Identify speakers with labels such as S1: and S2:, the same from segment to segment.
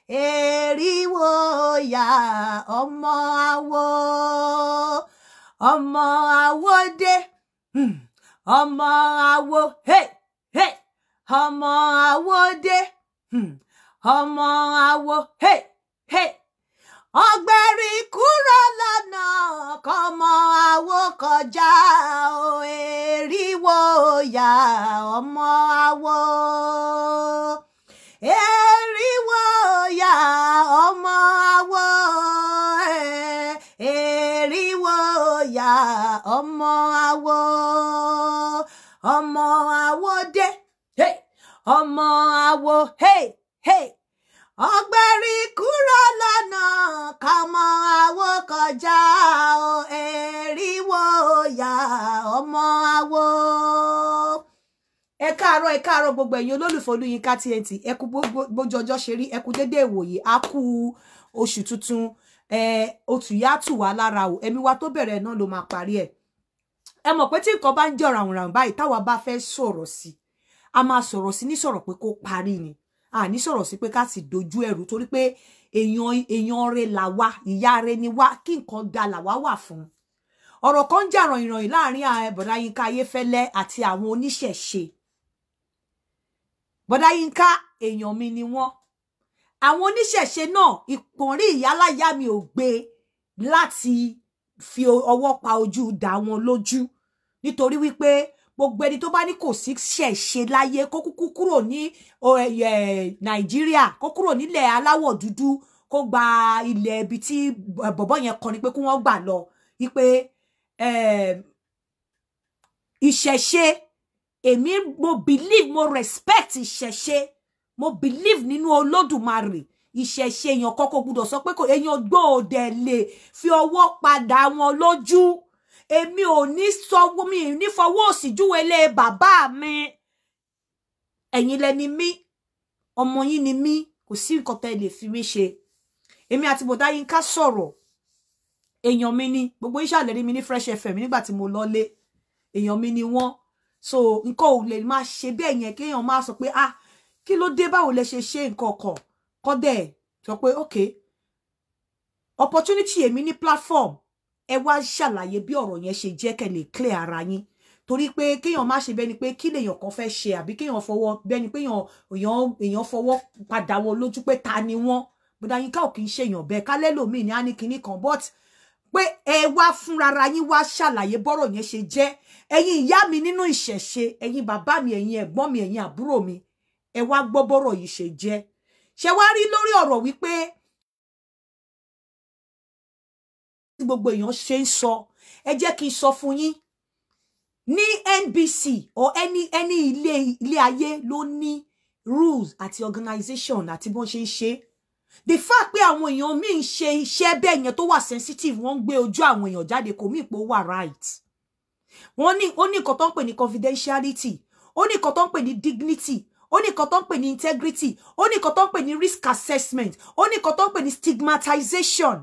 S1: eriwo ya ọmọ awo de ọmọ awo hey hey ọmọ awo de ọmọ awo hey hey ọgbẹ̀rì kúrò lọ́nà kọmọ awo kọjá o eriwo ya ọmọ awo eriwo ya ọmọ awo eriwo ya ọmọ awo dé hey ọmọ awo hey hey ọgbẹ̀rì kúrò lọ́nà kọmọ awo kọjá o eriwo ya ọmọ awo. Ẹ káàárọ̀ gbogbo ẹ̀yin olólùfẹ́ Yinka TNT ẹ kú bójú ọjọ́ ṣe rí ẹ kú dédé ìwòye a kú oṣù tuntun otu ya tù wá lára o ẹ̀mí wa tó bẹ̀rẹ̀ náà ló máa parí ẹ̀. Ẹ mọ̀ pé tí nǹkan bá ń jẹ́ ràùnràùn báyìí táwa bá fẹ́ sọ̀rọ̀ sí a máa sọ̀rọ̀ sí ní sọ̀rọ̀ pé kó parí ni a ní sọ̀rọ̀ sí pé ká sì dojú ẹ̀rù torí pé èèyàn rẹ̀ là wá ìyá rẹ̀ ni wá kí nǹkan da là wá wà fún. Ọ̀rọ̀ kan jà rànyìnrànyìn láàrin bọ̀dá Yinka ayefele àti àwọn oníṣẹ̀ṣe. Bọ̀dá Yinka èèyàn mi ni wọ́n. Àwọn oníṣẹ̀ṣe náà ìpọ̀nrí ìyáláyá mi ò gbé láti fi ọwọ́ pa ojú dà wọn lójú nítorí wípé gbogbo ẹni tó bá ní kò sí ṣẹ̀ṣe láyé kó kúkú kúrò ní Nàìjíríà kó kúrò nílẹ̀ aláwọ̀ dúdú kó gba ilẹ̀ ibi tí bọ̀bọ̀ yẹn kọ́ ni pé kí wọ́n gbà lọ wípé ìṣẹ̀ṣe èmi mo believe mo respect ìṣẹ̀ṣe mo believe nínú Olódùmarè ìṣẹ̀ṣe èèyàn kọ́kọ́ gbọ́dọ̀ sọ pé èèyàn gbọ́dọ̀ lè fi ọwọ́ padà wọn lójú èmi ò ní sọwọ́ mi ní fọwọ́ òsì júwe lé bàbá mi ẹ̀yin lẹni mí ọmọ yín ni mí kò sí nǹkan tẹ́ lè fi mí ṣe èmi àti bọ̀dá Yinka sọ̀rọ̀ èèyàn mi ni gbogbo ìṣàlẹ̀ rí mi ní Fresh FM nígbà tí mo lọlé èèyàn mi ni wọ́n so nǹkan ò lè máa ṣe bẹ́ẹ̀ yẹn kéèyàn máa sọ pé ah kí ló dé báwo lẹ ṣe ṣe nǹkan kọ́ dẹ̀ sọ pé okay opportunity èmi ní platform ẹ wá ṣàlàyé bí ọ̀rọ̀ yẹn ṣe jẹ́ kẹ́ lè clear ara yín torí pé kéèyàn má ṣe bẹ́ni pé kí lèèyàn kan fẹ́ ṣe àbí kéèyàn fọwọ́ bẹ́ni pé èèyàn fọwọ́ padà wọn lójú pé ta ni wọ́n bọ̀dá Yinka ò kì í ṣèyàn bẹ́ẹ̀ kálẹ́ lòmíì ní á ní kinní kan but pé ẹ wá fúnrara yín wá ṣàlàyé bọ́rọ̀ yẹn ṣe jẹ́ ẹ̀yin ìyá mi nínú ìṣẹ̀ṣe ẹ̀yin bàbá mi ẹ̀yin ẹ̀gbọ́n mi ẹ̀yin àbúrò mi ẹ wá gbọ́ bọ́rọ̀ yìí ṣe jẹ́ ṣe wá rí lórí ọ̀rọ̀ wípé gbogbo èèyàn ṣe ń sọ ẹ jẹ́ kí n sọ fún yín ní NBC or any ilé ayé ló ní rules àti organization àti bọ́n ṣe ń ṣe the fact pé àwọn èèyàn míì ń ṣe iṣẹ́ bẹ́ẹ̀ yẹn tó wà sensitive wọ́n ń gbé ojú àwọn èèyàn jáde kò mí pé ó wà right wọ́n ní ó ní nǹkan tó ń pè ní confidentiality ó ní nǹkan tó ń pè ní dignity ó ní nǹkan tó ń pè ní integrity ó ní nǹkan tó ń pè ní risk assessment ó ní nǹkan tó ń pè ní stigmatization.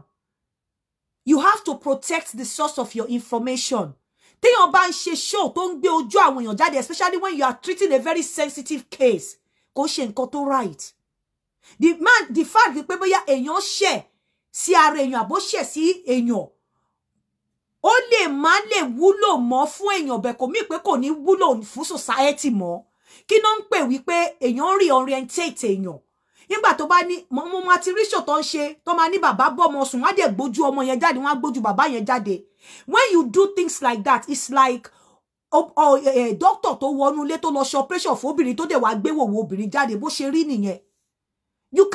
S1: You have to protect the source of your information. Téèyàn bá ń ṣe show tó ń gbé ojú àwọn èèyàn jáde, especially when you are treating a very sensitive case, kò ṣe nǹkan tó right. The fact pé bóyá èèyàn ṣẹ̀ sí ara èèyàn àbó ṣẹ̀ sí èèyàn, ó lè má lè wúlò mọ́ fún èèyàn bẹ́ẹ̀ kò mí pé kò ní wúlò fún society mọ́. Kí ló ń pè wípé èèyàn reorientate èèyàn. Nígbà tó bá ní mo ma ti rí show tó ń ṣe tó máa ní bàbá bọ́mọ sùn wọ́n á dẹ̀ gbójú ọmọ yẹn jáde wọ́n á gbójú bàbá yẹn jáde. When you do things like that, it's like doctor tó wọnú ilé tó lọ ṣe operation fún obìnrin tó dẹ̀ wá gbé wòwò obìnrin jáde bó ṣe rí nìyẹn. You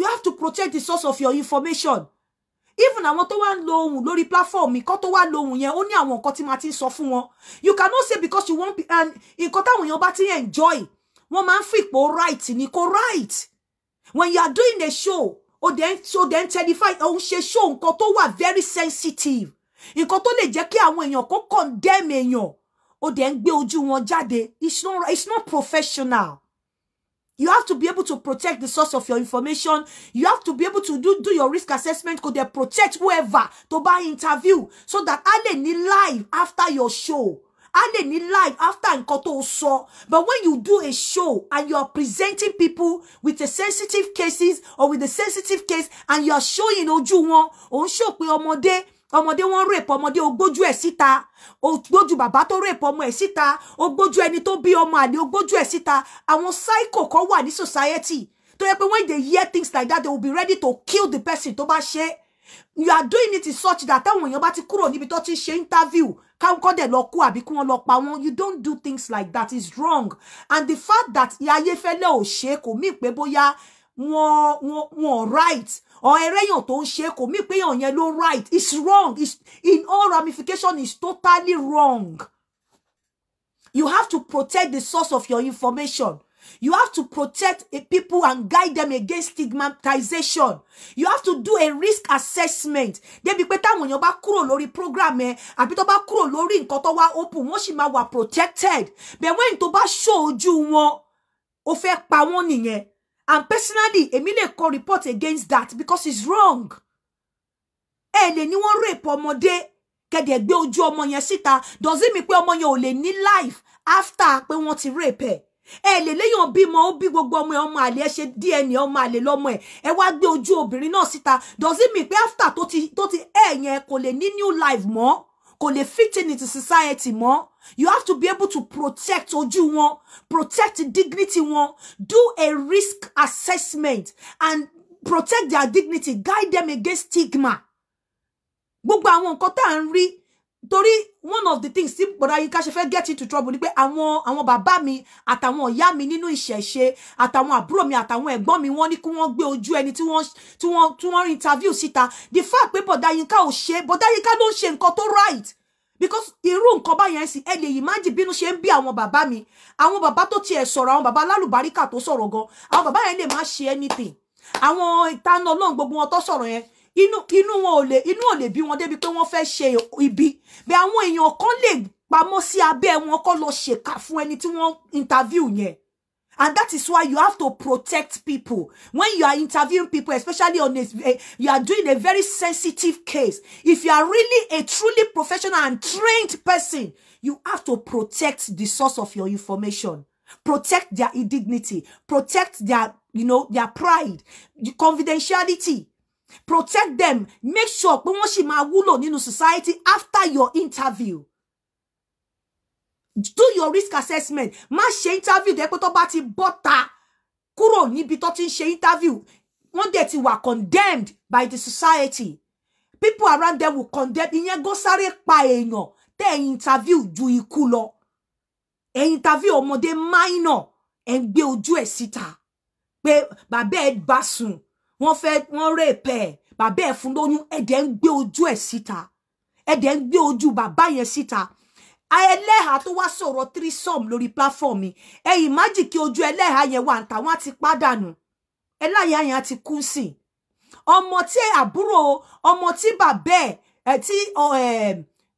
S1: have to protect the source of your information. Even àwọn tó wá ń lo ohùn lórí platform mi kó tó wá lo ohùn yẹn ó ní àwọn nǹkan tí ma ti ń sọ fún wọn. You cannot say because you want and nǹkan táwọn èèyàn bá ti enjoy wọ́n máa ń fi ipò right ni kò right. When you are doing a show or then terrify ó ń ṣe show nǹkan tó wà very sensitive nǹkan tó lè jẹ́ kí àwọn èèyàn kó condemn èèyàn ó dẹ̀ ń gbé ojú wọn jáde it's not professional. You have to be able to protect the source of your information. You have to be able to do your risk assessment. Could they protect whoever to buy interview so that a lè ní live after your show. a lè ní live after nǹkan tó sọ. But when you do a show and you are presenting people with the sensitive cases or with the sensitive case and you are showing ojú wọn, ó ń show pé ọmọdé wọ́n rape ọmọdé, ó gbójú ẹ̀ síta, ó gbójú bàbá tó rape ọmọ ẹ̀ síta, ó gbójú ẹni tó bí ọmọ àlè, ó gbójú ẹ̀ síta. Àwọn psycho kan wà ní society tó yẹ pé when they hear things like that, they will be ready to kill the person tó bá ṣe. You are doing it in such that táwọn èèyàn bá ti kúrò níbi tó ti ṣe interview, káwọn dẹ̀ lọ kú àbí kí wọ́n lọ pa wọ́n. You don't do things like that. It's wrong. And the fact that ayefele ò ṣe kò mí pé bóyá wọ́n right, or ẹrẹ́yàn tó ń ṣe kò mí pé èèyàn yẹn ló right. It's wrong. It's in all ramification. It's totally wrong. You have to protect the source of your information. You have to protect people and guide them against stigmatization. You have to do a risk assessment. Débi pé táwọn èèyàn bá kúrò lórí program ẹ, àbí tó bá kúrò lórí nǹkan tó wá open, wọ́n sì máa wà protected. But when tó bá show ojú wọn, ó fẹ́ pa wọ́n nìyẹn. And personally, èmi lè kọ report against that because it's wrong. Ẹ lè ní wọ́n rape ọmọdé, kẹ́dẹ̀ gbé ojú ọmọ yẹn síta. Does it mean pé ọmọ yẹn ò lè ní life after pé wọ́n ti rape ẹ? Lè léyàn bímọ, ó bí gbogbo ọmọ àlè, ẹ ṣe DNA ọmọ àlè lọ́mọ ẹ wá gbé ojú obìnrin náà síta. Does it mean pé after tó ti yẹn kò lè ní new life mọ́, kò lè fit in into society mọ́? You have to be able to protect ojú wọn, protect the dignity wọn, do a risk assessment and protect their dignity, guide them against stigma. Gbogbo àwọn nǹkan tá ń rí. Torí one of the things tí bọ̀dá Yinka ṣe fẹ́ get into trouble ni pé àwọn bàbá mi àtàwọn ìyá mi nínú ìṣẹ̀ṣe àtàwọn àbúrò mi àtàwọn ẹ̀gbọ́n mi wọ́n ní kí wọ́n gbé ojú ẹni tí wọ́n interview síta. The fact pé bọ̀dá Yinka ò ṣe, bọ̀dá Yinka ló ń ṣe nǹkan tó right. Because irú nǹkan báyẹn sì ẹ lè imagine bínú ṣe ń bí àwọn bàbá mi. Àwọn bàbá tó tiẹ̀ sọ̀rọ̀, àwọn bàbá lálùbáríkà tó sọ̀rọ̀ gan. Àwọn bàbá yẹn lè má ṣe anything. Àwọn ìtaná Ọlọ́run gbogbo wọn tó sọ̀rọ̀ yẹn. Inú ò lè bí wọn débi pé wọ́n fẹ́ ṣe ibi. Bí àwọn èèyàn kan lè pamọ́ sí abẹ́ wọn kó lọ ṣèkà fún ẹni tí wọ́n interview yẹn. And that is why you have to protect people. When you are interviewing people, especially on this, you are doing a very sensitive case. If you are really a truly professional and trained person, you have to protect the source of your information. Protect their dignity. Protect their, their pride, confidentiality. Protect them. Make sure pé wọ́n sì máa wúlò nínú society after your interview. Do your risk assessment. Má ṣe interview dé pé tó bá ti bọ́ta kúrò níbi tó ti ń ṣe interview. Wọ́n dẹ̀ ti wà condemned by the society. People around them will condemn. Ìyẹn go sáré pa èèyàn tẹ́ interview ju ikú lọ. Interview ọmọdé minor ẹ gbé ojú ẹ̀ síta. Pé bàbá ẹ̀ bá sùn. Wọ́n rape bàbá ẹ̀ fún lóyún, ẹ̀dẹ̀ ń gbé ojú ẹ̀ síta. Ẹ̀dẹ̀ ń gbé ojú bàbá yẹn síta. Ẹlẹ́hà tó wá sọ̀rọ̀ threesome lórí platform mi. Imagine kí ojú ẹlẹ́hà yẹn wà ńta wọ́n ti pàdánù. Ẹlẹ́hà yẹn ti kú sí. Ọmọ tí àbúrò, ọmọ tí bàbá ẹ̀ tí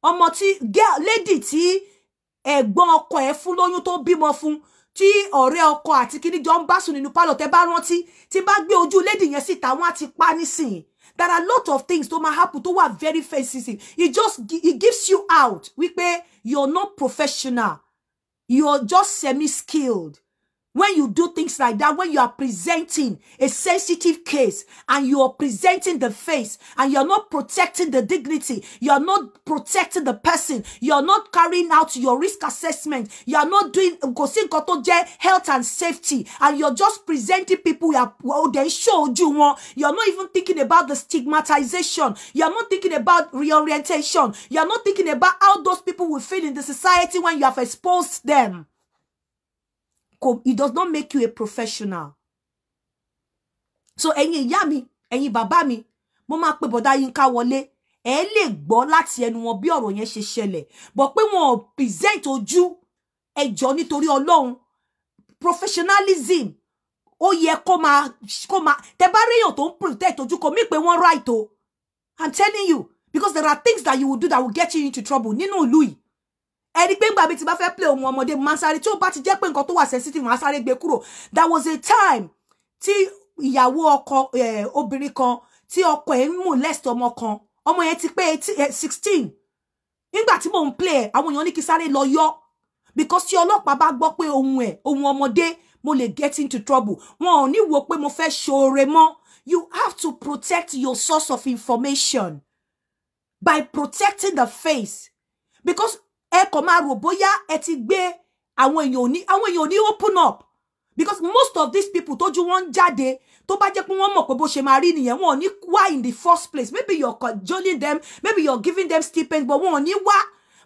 S1: ọmọ tí lady tí ẹ̀gbọ́n ọkọ ẹ̀ fún lóyún tó bímọ fún. Tí ọ̀rẹ́ ọkọ àti kíní jọ ń bá sùn nínú pálọ̀ tẹ́ bá rántí tí bá gbé ojú lady yẹn síta wọ́n á ti pa nísìn. There are a lot of things tó máa happen tó wà very sensitive. It gives you out wípé you're not professional. You're just semi-skilled. When you do things like that, when you are presenting a sensitive case and you are presenting the face and you're not protecting the dignity, you're not protecting the person, you're not carrying out your risk assessment, you're not doing health and safety, and you're just presenting people they showed you one, you're not even thinking about the stigmatization, you're not thinking about reorientation, you're not thinking about how those people will feel in the society when you have exposed them. It does not make you a professional. So ẹ̀yin ìyá mi, ẹ̀yin bàbá mi, mo máa pe bọ̀dá Yinka wọlé. Ẹ lè gbọ́ láti ẹnu wọn bí ọ̀rọ̀ yẹn ṣe ṣẹlẹ̀. But pé wọn present ojú ẹjọ́ nítorí Ọlọ́run. Professionalism. Ó yẹ kó máa tẹ́ bá rí èèyàn tó ń protect ojú kò mí pé wọ́n right o. I'm telling you, because there are things that you will do that will get you into trouble nínú ìlú yìí. Ẹni pé ngba bí tí bá fẹ́ play ohun ọmọdé man sáré tí ó bá ti jẹ́ pé nǹkan tó wà sensitive man sáré gbé kúrò. There was a time tí ìyàwó ọkọ obìnrin kan tí ọkọ ẹ̀ ń molest ọmọ kan. Ọmọ yẹn ti pé 16. Nígbà tí mo ń play àwọn èèyàn ní kí sáré lọ yọ because tí ọlọ́pàá bá gbọ́ pé ohun ọmọdé mo lè get into trouble. Wọn ò ní wò pé mo fẹ́ ṣoore mọ́. You have to protect your source of information by protecting the face. Because ẹ kò máa rò bóyá ẹ ti gbé àwọn èèyàn ní open up. Because most of these people tójú wọn jáde tó bá jẹ́ pé wọ́n mọ̀ pé bó ṣe máa rí nìyẹn wọn ò ní wá in the first place. Maybe you're cajoling them, maybe you're giving them stipends, but wọn ò ní wá.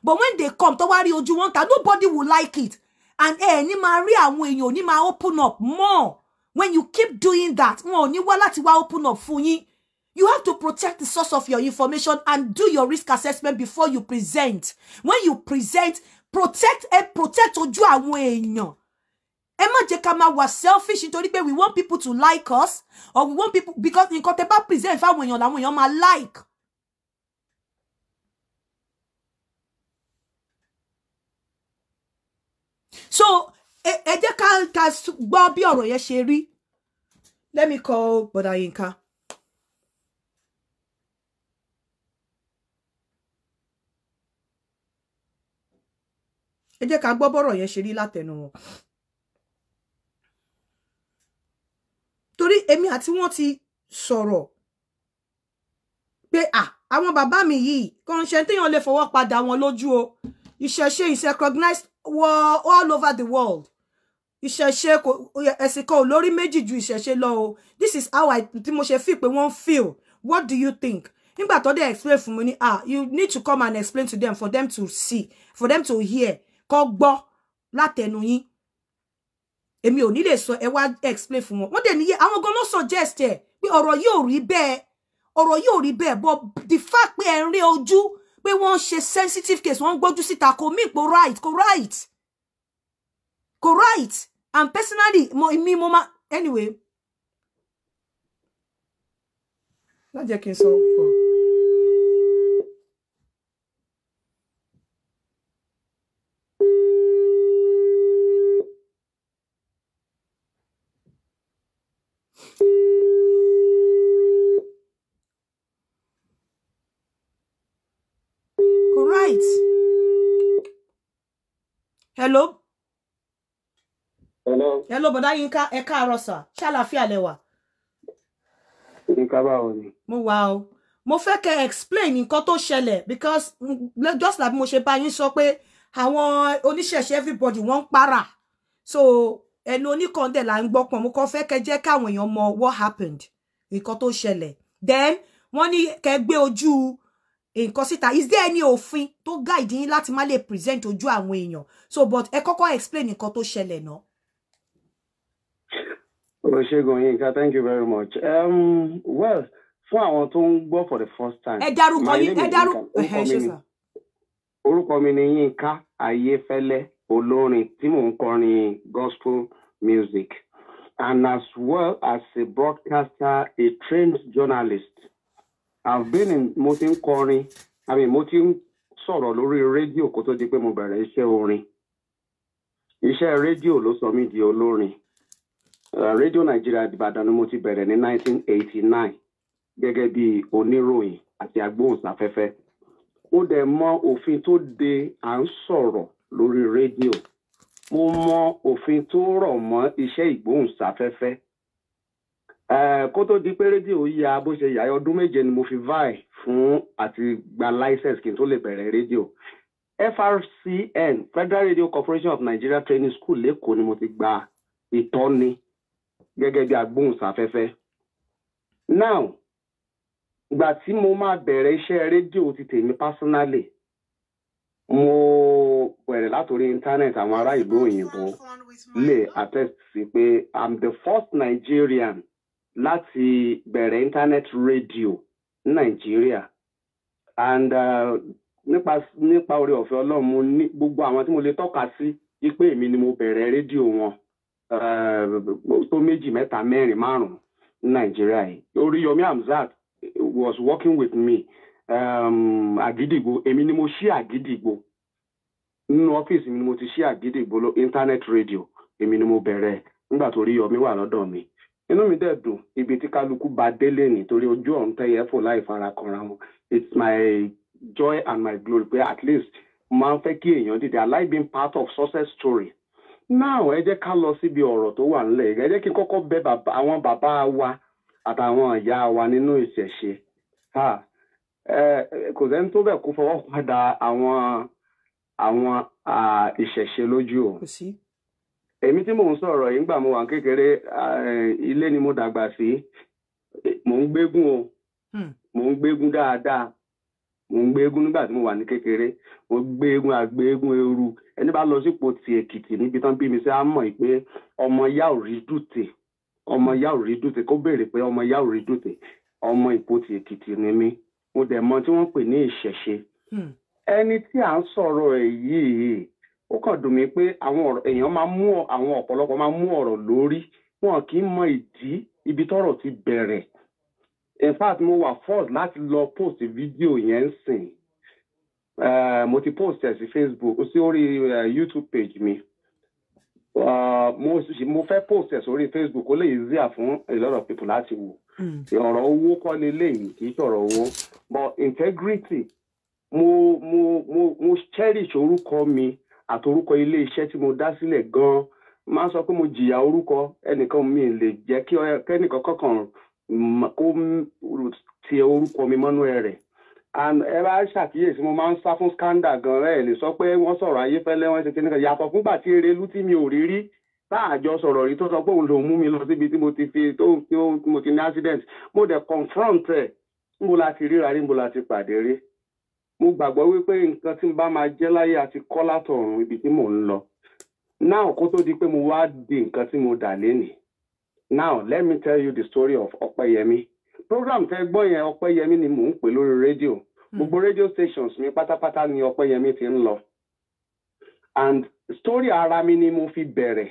S1: But when they come tó wá rí ojú wọn ta, nobody will like it. And ní máa rí àwọn èèyàn ní máa open up more. When you keep doing that, wọn ò ní wá láti wá open up fún yín. You have to protect the source of your information and do your risk assessment before you present. When you present, protect ojú àwọn èèyàn. Ẹ má jẹ́ ká máa wà selfish nítorí pé we want people to like us, or we want people because nǹkan tẹ́ bá present fáwọn èèyàn làwọn èèyàn máa like. So ẹ jẹ́ ká gbọ́ bí ọ̀rọ̀ yẹn ṣe rí. Let me call Brother Yinka. Ẹ jẹ́ ká gbọ́ bọ́rọ̀ yẹn ṣe rí látẹnu wọn. Torí èmi àti wọn ti sọ̀rọ̀ pé àwọn bàbá mi yìí kàn ṣe téèyàn lè fọwọ́ padà wọn lójú o. Ìṣẹ̀ṣe is recognized all over the world. Ìṣẹ̀ṣe ẹ̀sìn kan ò lórí méjì ju ìṣẹ̀ṣe lọ o. This is how tí mo ṣe feel pé wọ́n feel. What do you think? Nígbà tó dé explain fún mi ní you need to come and explain to them for them to see, for them to hear. Kó gbọ́ látẹnu yín. Èmi ò ní lè sọ ẹ wá explain fún wọn. Wọ́n dẹ̀ níyẹ àwọn gan ló suggest ẹ pé ọ̀rọ̀ yóò rí bẹ́ẹ̀. Ọ̀rọ̀ yóò rí bẹ́ẹ̀, but the fact pé ẹ ń rí ojú pé wọ́n ṣe sensitive case wọ́n gbójú síta kò mí pé right. And personally mo ma anyway. Má jẹ́ kí n sọ nǹkan. Right. Hello. Hello, Bọ̀dá Yínká, ẹ káàárọ̀ sir. Ṣàlàáfíà lẹ wà?
S2: Yínká báwo ni?
S1: Mo wà o. Mo fẹ́ kẹ́ explain nǹkan tó ṣẹlẹ̀ because just like mo ṣe bá yín sọ pé àwọn oníṣẹ̀ṣe everybody wọ́n para. So ẹnu oníkàndẹ̀ là ń gbọ́ pọ̀. Mo kàn fẹ́ kẹ́ jẹ́ káwọn èèyàn mọ̀ what happened. Nǹkan tó ṣẹlẹ̀. Then wọ́n ní kẹ́ gbé ojú nǹkan síta. Is there any òfin tó guide yín láti má lè present ojú àwọn èèyàn? So but ẹ kọ́kọ́ explain nǹkan tó ṣẹlẹ̀ náà.
S2: Ṣégun Yínká, thank you very much. Well, fún àwọn tó ń gbọ́ for the first time.
S1: Ẹ dárúkọ yín,
S2: orúkọ mi ni Yinka ayefele, olórin tí mò ń kọrin gospel music, and as well as a broadcaster, a trained journalist. I've been in mo ti ń kọrin, mo ti ń sọ̀rọ̀ lórí rédíò kó tó di pé mo bẹ̀rẹ̀ iṣẹ́ orin. Iṣẹ́ rédíò ló sọ mí di olórin. Radio Nigeria Ìbàdàn ni mo ti bẹ̀rẹ̀ ní 1989 gẹ́gẹ́ bí oníròyìn àti agbóhùnsáfẹ́fẹ́. Mo dẹ̀ mọ òfin tó de à ń sọ̀rọ̀ lórí rédíò. Mo mọ òfin tó rọ̀ mọ́ iṣẹ́ ìgbóhùnsáfẹ́fẹ́. Kó tó di pé rédíò ya bó ṣe yà ọdún 7 ni mo fi vie fún àti gba license kí n tó lè bẹ̀rẹ̀ rédíò. FRCN, Federal Radio Corporation of Nigeria Training School lẹ́kọ̀ọ́ ni mo ti gba ìtọ́ni gẹ́gẹ́ bí agbóhùnsáfẹ́fẹ́. Now, ìgbà tí mo máa bẹ̀rẹ̀ iṣẹ́ rédíò ti tèmi personally, mo bẹ̀rẹ̀ látòrí internet. Àwọn ará ìlú òyìnbó lè attest sí pé I'm the first Nigerian láti bẹ̀rẹ̀ internet radio ní Nigeria. And nípa oore ọ̀fẹ́ Ọlọ́run mo ní gbogbo àwọn tí mo lè tọ́ka sí pé èmi ni mo bẹ̀rẹ̀ rédíò wọn. Tó 2, 3, 4, 5 ní Nigeria yìí. Oríyọmí Hamzat was working with me. Àgídìgbò, èmi ni mo ṣí Àgídìgbò. Nínú ọ́fíìsì mi ni mo ti ṣí Àgídìgbò lọ internet radio. Èmi ni mo bẹ̀rẹ̀ nígbà tó Oríyọmí wà lọ́dọ̀ mi. Inú mi dẹ̀ dùn ibi tí kálukú bá délé nítorí ojú ọ̀run tẹ́yẹ fò láì fara kanra wọn. It's my joy and my glory pé at least máa ń fẹ́ kí èèyàn dìde. I like being part of success story. Now ẹ jẹ́ ká lọ síbi ọ̀rọ̀ tó wà nílẹ̀. Ẹ jẹ́ kí n kọ́kọ́ bẹ̀ àwọn bàbá wa àtàwọn ìyá wa nínú ìṣẹ̀ṣe. Kò sẹ́ni tó bẹ̀ kó fọwọ́ padà àwọn ìṣẹ̀ṣe lójú o. Èmi tí mò ń sọ̀rọ̀ yìí nígbà mo wà kékeré, ilé ni mo dàgbà sí. Mò ń gbégún o. Mò ń gbégún dáadáa. Mò ń gbégún nígbà tí mo wà ní kékeré. Mo gbégún àgbégún eru. Ẹni bá lọ sípò ti Èkìtì níbi tán bí mi sí á mọ̀ pé ọmọ yá ò rí dùtè. Ọmọ yá ò rí dùtè. Kó béèrè pé ọmọ yá ò rí dùtè. Ọmọ Ìpotì Èkìtì ni mí. Mo dẹ̀ mọ̀ tí wọ́n pè ní ìṣẹ̀ṣe. Ẹni tí à ń sọ̀rọ̀ yìí, ó kàn dùn mí pé àwọn èèyàn máa mú àwọn ọ̀pọ̀lọpọ̀ máa mú ọ̀rọ̀ lórí. Wọn kì í mọ ìdí ibi tọ́rọ̀ ti bẹ̀rẹ̀. In fact, mo wà forced láti lọ post fídíò yẹn sìn. Mo ti post ẹ̀ sí Facebook, sí orí YouTube page mi. Mo fẹ́ post ẹ̀ sórí Facebook, ó lè easier fún a lot of people láti wò. Ọ̀rọ̀ owó kọ́ leléyìí, kì í ṣọ̀rọ̀ owó. But integrity, mo cherish orúkọ mi àtorúkọ ilé iṣẹ́ tí mo dá sílẹ̀ gan-an. Máa sọ pé mo jìyà orúkọ ẹnìkan mi lè jẹ́ kí ẹnìkan kọ̀ọ̀kan kó ti orúkọ mi mọ́nú rẹ̀. And ẹ bá ṣàkíyèsí mo máa ń sá fún scandal gan rẹ̀ lè sọ pé wọ́n sọ̀rọ̀ Ayéfẹ́lẹ́ wọ́n ṣe kí nìkan yàtọ̀ fúngbà tí Erelú tí mi ò rí rí táàjọ sọ̀rọ̀ rí tó sọ pé òun lòún mú mi lọ síbi tí mo ti mo ti ní accident. Mo dẹ̀ confront ẹ̀ níbo la ti ríra rí níbo la ti pàdé rí. Mo gbàgbọ́ wípé nǹkan tí n bá máa jẹ́ láyé àti kọ́ látọ̀run ibi tí mò ń lọ. Now kó tó di pé mo wá di nǹkan tí mo dà lénìí. Now let me tell you the story of Ọpẹ́yẹmí. Program tẹ́ gbọ́ yẹn Ọpẹ́yẹmí ni mò ń pè lórí rédíò. Gbogbo radio stations mi pátápátá ni Ọpẹ́yẹmí ti ń lọ. And story ara mi ni mo fi bẹ̀rẹ̀.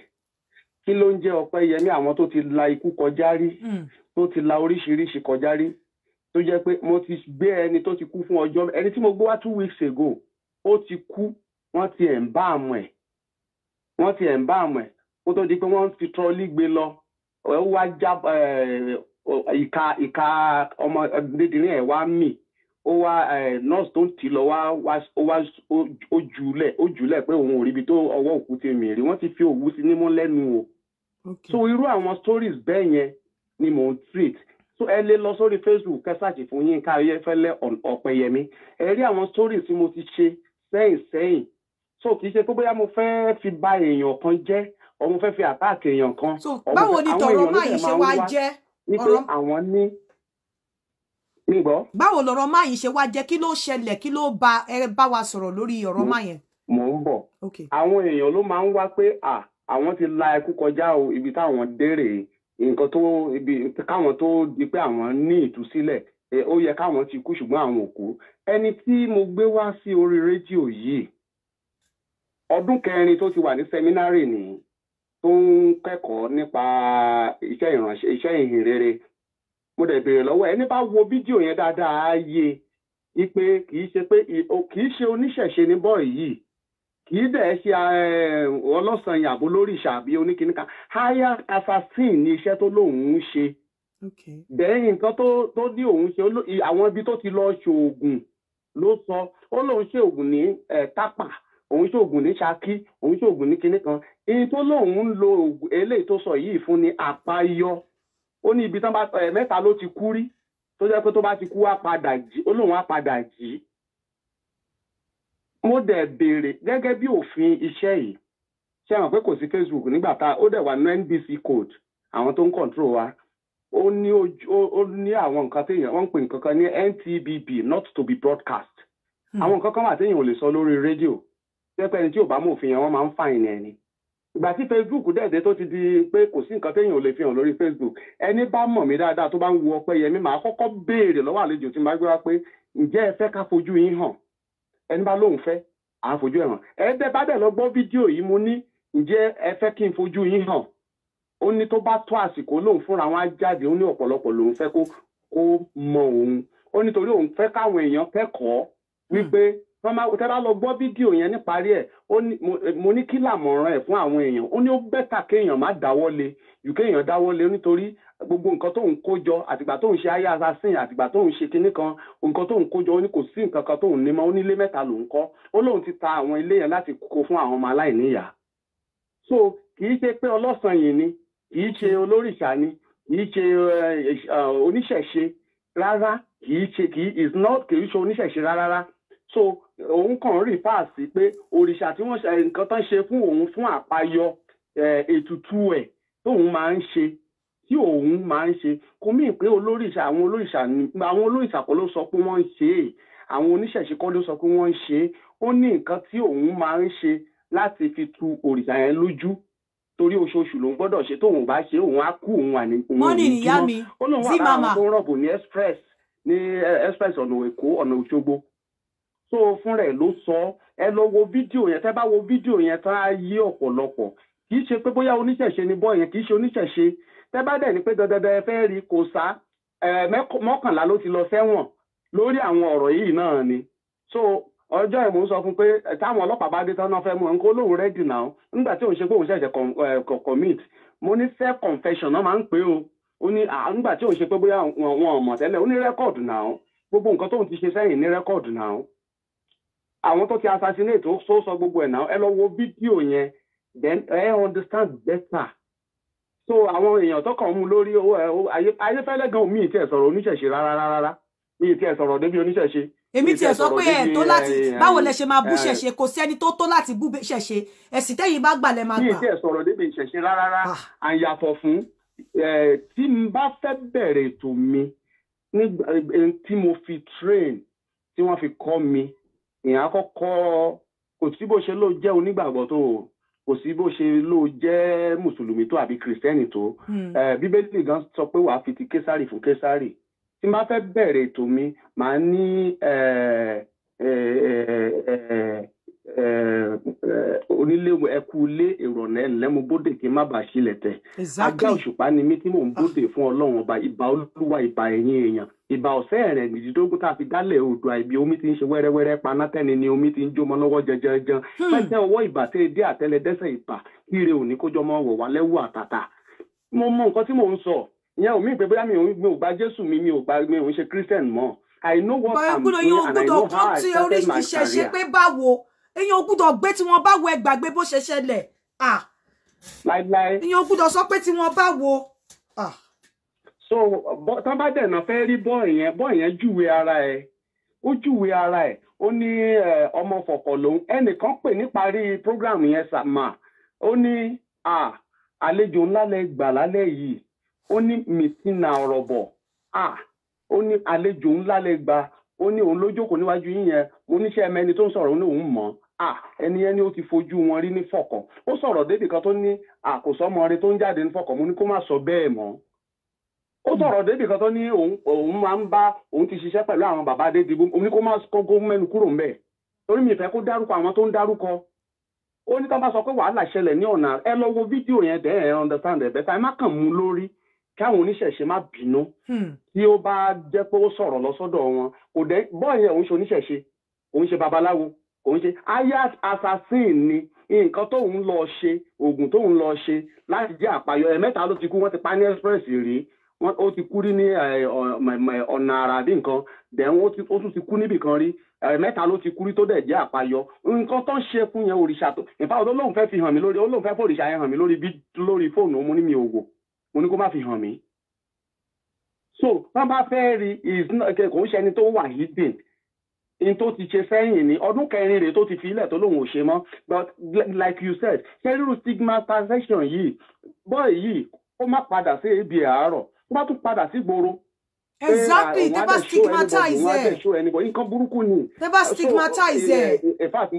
S2: Kí ló ń jẹ́ Ọpẹ́yẹmí? Àwọn tó ti la ikú kọjá rí, tó ti la oríṣiríṣi kọjá rí, tó jẹ́ pé mo ti gbé ẹni tó ti kú fún ọjọ́, ẹni tí mo gbé wá 2 weeks ago, ó ti kú, wọ́n ti ẹ̀ ń bá àmọ́ ẹ̀. Ó tó di pé wọ́n fi trọ́lí gbé lọ. Ó wá já ìka ọmọ dídìrín ẹ̀ wá mì. Ó wá nọ́ọ̀sì tó ń tì lọ ó jùlẹ̀ pé òun ò ríbi tó ọwọ́ òkú ti mì rí. Wọ́n ti fi òwú sí nímú lẹ́nu o. So irú àwọn stories bẹ́ẹ̀ yẹn ni mò ń treat. So ẹ lè lọ sórí Facebook kẹsàkì fún Yinka Ayefele Ọpẹ́yẹmí. Ẹ rí àwọn stories tí mo ti ṣe sẹ́yìn. So kì í ṣe pé bóyá mo fẹ́ fi bà èèyàn kan jẹ́ or mo fẹ́ fi attack èèyàn kan.
S1: So báwo ni tọ̀rọ̀ máa yìí ṣe wá jẹ́?
S2: Nítorí àwọn ní nígbọ́.
S1: Báwo lọ̀rọ̀ máa yìí ṣe wá jẹ́? Kí ló ṣẹlẹ̀? Kí ló bá wa sọ̀rọ̀ lórí ọ̀rọ̀ máa yẹn?
S2: Mò ń bọ̀. Àwọn èèyàn ló máa ń wá pé àwọn ti la ikú kọjá o ibi táwọn dérè nǹkan tó ibi káwọn tó di pé àwọn ní ìtúsílẹ̀ ó yẹ káwọn ti kú ṣùgbọ́n àwọn ò kú. Ẹni tí mo gbé wá sí orí rédíò yìí ọdún 4 tó ti wà ní sẹ́mínárì nìyí tó ń kẹ́kọ̀ọ́ nípa iṣẹ́ ìránṣẹ́ iṣẹ́ ìhìnrere. Mo dẹ̀ béèrè lọ́wọ́ ẹni bá wo fídíò yẹn dáadáa á yé pé kì í ṣe oníṣẹ̀ṣe ní bọ́ọ̀ yìí, kì í dẹ̀ ṣe ọlọ́sàn yàbò lórí ìṣàbí oníkìníkà. Higher assassin ni iṣẹ́ tó lóun ń ṣe. Bẹ́ẹ̀ nǹkan tó ní òun ṣe àwọn ibi tó ti lọ ṣoògùn ló sọ. Ó lóun ṣe òògùn ní Tápà, òun ṣe òògùn ní Ṣakí, òun ṣe òògùn ní kinní kan. Èyí tó lóun ń lo eléyìí tó sọ yìí fún ni àpáyọ. Ó ní ibi tán bá 3 ló ti kú rí tó jẹ́ pé tó bá ti kú á padà jí. Ó lóun á padà jí. Mo dẹ̀ béèrè gẹ́gẹ́ bí òfin iṣẹ́ yìí. Ṣé mọ̀ pé kò sí Facebook nígbà tá ó dẹ̀ wà ní NBC code àwọn tó ń control wa. Ó ní àwọn nǹkan téèyàn wọ́n ń pè nǹkan kan ní NTBB not to be broadcast. Àwọn nǹkan kan wà téèyàn ò lè sọ lórí rédíò. Ṣé pé ẹni tí ò bá mọ̀ òfin yẹn wọ́n máa ń fàìn ẹni. Ìgbà tí Facebook dẹ̀dẹ̀ tó ti di pé kò sí nǹkan téèyàn ò lè fi hàn lórí Facebook. Ẹni bá mọ̀ mí dáadáa tó bá ń wo Ọpẹ́yẹmí màá kọ́kọ́ béèrè lọ́wọ́ àlejò tí màá gbé wá pé ǹjẹ́ ẹ fẹ́ ká fojú yín hàn? Ẹni bá lóun fẹ́ à fojú ẹ̀ hàn. Ẹ̀ẹ́dẹ́ bá dẹ̀ lọ gbọ́ fídíò yìí mo ní ǹjẹ́ ẹ fẹ́ kí n fojú yín hàn? Ó ní tó bá tó àsìkò lóun fúnra wọn á jáde. Ó ní ọ̀pọ̀lọpọ̀ lòun fẹ́ kó mọ òun. Ó nítorí òun fẹ́ káwọn èèyàn kẹ́kọ̀ọ́ wípé tẹ́ bá lọ gbọ́ fídíò yẹn níparí ẹ̀ mo ní kí làmọ̀ràn ẹ̀ fún àwọn èèyàn. Ó ní ó bẹ́tà kéèyàn má dáwọ́lé ju kéèyàn dáwọ́lé nítorí gbogbo nǹkan tó ń kó jọ àtìgbà tó ń ṣe ayé assassin àtìgbà tó ń ṣe kinní kan nǹkan tó ń kó jọ ó ní kò sí nǹkan kan tó ń ní mọ́ ó ní ilé 3 ló ń kọ́ ó lóun ti ta àwọn ilé yẹn láti kó fún àwọn ọmọ aláìníyàá. So kì í ṣe pé ọlọ́sàn yìí ni kì í ṣe olórìṣà ni kì í ṣe oníṣẹ̀ṣe rárá kì í ṣe oníṣẹ̀ṣe rárá. So òun kàn rí páàsì pé òrìṣà tí wọ́n ṣe nǹkan tán ṣe fún òun fún àpáyọ ètùtù ẹ̀ tóun máa ń ṣe tí òun máa ń ṣe kò mí pé àwọn olórìṣà kọ́ ló sọ pé wọ́n ń ṣe é àwọn oníṣẹ̀ṣe kọ́ ló sọ pé wọ́n ń ṣe é ó ní nǹkan tí òun máa ń ṣe láti fi tu òrìṣà yẹn lójú torí oṣooṣù ló ń gbọ́dọ̀ ṣe tóun bá ṣe òun á kú òun wà ní òun
S1: mọ́nì níyá mi
S2: ó lóun wà láwọn tó ń rọ̀bù ní express ọ̀nà Èkó ọ̀nà Òṣogbo so fún rẹ̀ ló sọ ẹ lọ wo fídíò yẹn tẹ́ bá wo fídíò yẹn tán á yí ọ̀pọ̀lọpọ̀ kì í ṣe pé bóyá oníṣẹ̀ṣe ni bọ́ yẹn kì í ṣe oníṣẹ̀ṣe tẹ́ bá dẹ̀ ni pé dandan ẹ fẹ́ rí kò sá 11 ló ti lọ sẹ́wọ̀n lórí àwọn ọ̀rọ̀ yìí náà ni so ọjọ́ ìmọ̀ ń sọ fún pé táwọn ọlọ́pàá bá dé tán náà fẹ́ mú nǹkan olóhùn rẹ́dì náà nígbà tí òun ṣe pé òun ṣẹ̀ṣẹ̀ commit mo ní self confession náà máa ń pè ó ní nígbà tí òun ṣe pé bóyá wọn ò mọ̀ tẹ́lẹ̀ ó ní rẹ́kọ̀dù náà gbogbo nǹkan tóun ti ṣe sẹ́yìn ní rẹ́kọ̀dù náà àwọn tó ti assassinate ó sọ gbogbo ẹ̀ náà ẹ lọ wo fídíò yẹn then ẹ understand better so àwọn èèyàn tó kàn mú lórí ayéfẹ́lẹ́ gan mi ì tiẹ̀ sọ̀rọ̀ oníṣẹ̀ṣe rárá mi ì tiẹ̀ sọ̀rọ̀ débi oníṣẹ̀ṣe.
S1: èmi tiẹ̀ sọ pé ẹ̀ tó láti báwo lẹ ṣe máa bú ṣẹ̀ṣe kò sẹ́ni tó láti bú ṣẹ̀ṣe ẹ̀sìn tẹ́yìn bá gbà lẹ máa gbà.
S2: mi ì tiẹ̀ sọ̀rọ̀ débi ìṣẹ̀ṣe rárá àyàtọ̀ fún tí n bá fẹ́ bẹ̀rẹ̀ ètò mi tí mo fi train tí wọ́n fi kọ́ mi ìyẹn àkọ́kọ́ kò sí bó ṣe ló jẹ́ onígbàgbọ́ tó kò sí bó ṣe ló jẹ́ mùsùlùmí tó àbí kìrìsìtẹ́nì tó bíbélì gan sọ pé wàá fi ti késàrì fún késàrì tí máa fẹ́ bẹ̀rẹ̀ ètò mi màá ní onílé ẹkú ilé ìrọ̀lẹ́ lẹ́mu bóde kí n má bàa ṣílẹ̀ tẹ̀ ajá òṣùpá ni mí tí mò ń bóde fún ọlọ́run ọba ìbà olúwa ìbà ẹ̀yìn èèyàn ìbà ọ̀sẹ́ rẹ̀ nìdídógún tá a fi dálẹ̀ odò àìbí omi ti ń ṣe wẹ́rẹ́wẹ́rẹ́ panátẹ́ni ni omi ti ń jómọ lọ́wọ́ jẹjẹrẹ pẹ́ẹ́tẹ́ ọwọ́ ìbà tẹ́ dé àtẹlẹdẹ́sẹ̀ ìbà kíre òní kójọ mọ́ wọ̀ wá lẹ́wọ́ àtàtà mo mọ nǹkan tí mò ń sọ ìyẹn ò mí pé bóyá mi ò gba Jésù mi ò ń ṣe Christian mọ́ I know what I'm doing and I know how I started my career.
S1: èèyàn gbọ́dọ̀ gbé tí wọ́n bá wo ẹgbàgbé bó ṣe ṣẹlẹ̀ èèyàn gbọ́dọ̀ sọ pé tí wọ́n bá wo.
S2: so tán bá dẹ̀ náà fẹ́ rí bọ́ọ̀ yẹn júwe ara ẹ̀ ó júwe ara ẹ̀ ó ní ọmọ fọ̀kọ̀ lòun ẹnìkan pè níparí program yẹn sàmà ó ní àlejò ńlá lẹ gbà lálẹ́ yìí ó ní mìtínà ọ̀rọ̀ bọ̀ ó ní àlejò ńlá lẹ gbà ó ní òun ló jókòó níwájú yín yẹn mo níṣẹ́ ẹmẹ́ni tó ń sọ̀rọ̀ ó ní òun mọ̀ ẹni ó ti fojú wọn rí ní fọ̀kọ̀ ó sọ̀rọ̀ débì kan tó ní àkòsọ́mọ rẹ tó ń jáde ní fọ̀kọ̀ mo ní kó má sọ bẹ́ẹ̀ mọ́ ó sọ̀rọ̀ débì kan tó ní òun máa ń bá òun ti ṣiṣẹ́ pẹ̀lú àwọn bàbá Adédìbò mo ní kó má kó mẹ́nu kúrò ńbẹ̀ torí mi fẹ́ kó dárúkọ àwọn tó ń dárúkọ ó ní ká bá sọ pé wàhálà ṣẹlẹ̀ ní ọ̀nà ẹ lọ wo fídíò yẹn dẹ́ ẹ understand ẹ̀ bẹ́ẹ̀ ẹ má kàn mú lórí káwọn oníṣẹ̀ṣe má bínú tí ó bá jẹ́ pé ó sọ̀rọ̀ lọ sọ́dọ̀ wọn kò dẹ́ bọ́ọ̀ yẹn òun ṣe oníṣẹ̀ṣe òun ṣe babaláwo òun ṣe ayat assassin ni nǹkan tóun lọ ṣe oògùn tóun lọ ṣe láti jẹ́ àpáyọ ẹ̀mẹ́ta ló ti kú wọ́n ti pa ní express rí ó ti kú rí ní ọ̀nà àrà bí nǹkan dẹ̀hún ó tún ti kú níbì kan rí ẹ̀mẹ́ta ló ti kú rí tó dẹ̀ jẹ́ àpáyọ nǹkan tó ń ṣe fún yẹn òrìṣà tó ìfà òun lóun fẹ́ fi hàn mí lórí ó lóun fẹ́ fòrìṣà yẹn hàn mí lórí fóònù mo ní mi ò wò mo ní kó má fi hàn mí. so wọ́n bá fẹ́ rí kò ń ṣe ẹni tó wà hidden in tó ti ṣe sẹ́yìn ní ọdún kẹrin rẹ̀ tó ti fi ilẹ̀ tó lóun ò ṣe mọ́ but like you said ṣẹ́rú stigmatization yìí bọ́ọ̀ yìí ó má padà sí ibi àárọ̀ ó bá tún padà sí gbòòrò.
S1: exactly they bá stigmatize ẹ̀
S2: nǹkan burúkú ni.
S1: they bá stigmatize ẹ̀.
S2: in fact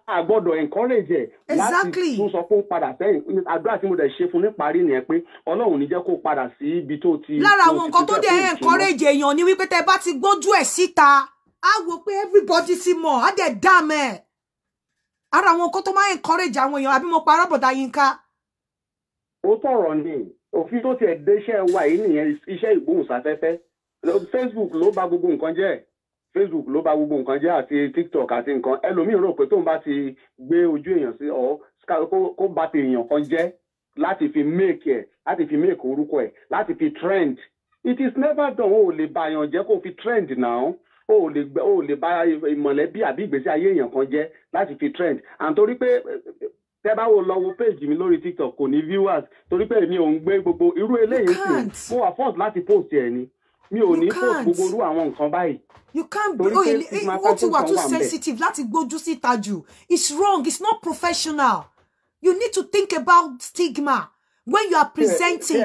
S2: a gbọ́dọ̀ encourage ẹ̀ láti tún sọ pé ó padà sẹ́yìn àdúrà tí mo dẹ̀ ṣe fún níparí nìyẹn pé Ọlọ́run ní jẹ́ kó padà sí ibi tó ti.
S1: lára àwọn nǹkan tó dẹ̀ encourage èèyàn ni wípé tẹ́ bá ti gbójú ẹ̀ síta á wò pé everybody ti mọ̀ á dẹ̀ dá mẹ́ ara àwọn nǹkan tó máa encourage àwọn èèyàn àbí mo parọ́ bọ̀dá Yínká.
S2: ó tọrọ ni òfin tó tiẹ̀ dé iṣẹ́ wa yìí nìyẹn iṣẹ́ ìgbóhùnsáfẹ́fẹ́ Facebook ló bà gbogbo nǹkan jẹ́ Facebook ló bà gbogbo nǹkan jẹ́ àti TikTok àti nǹkan ẹlòmíì rò pé tóun bá ti gbé ojú èèyàn sí ọ kó bá ti èèyàn kan jẹ́ láti fi make orúkọ ẹ̀, láti fi trend. It is never done. O lè ba èèyàn jẹ́ kó fi trend now. O lè ba ìmọ̀lẹ́bí àbí ìgbésí ayé èèyàn kan jẹ́ láti fi trend. And torí pé tẹ́ bá wo lọ wo page mi lórí TikTok kò ní viewers torí pé mi ò ń gbé gbogbo irú eléyìí sí. Mo wà force láti post ẹ̀ ni. Mi ò ní post gbogbo irú àwọn nǹkan báyìí.
S1: You can't be ó ti wà too sensitive láti gbójú síta jù. It's wrong. It's not professional. You need to think about stigma when you are presenting.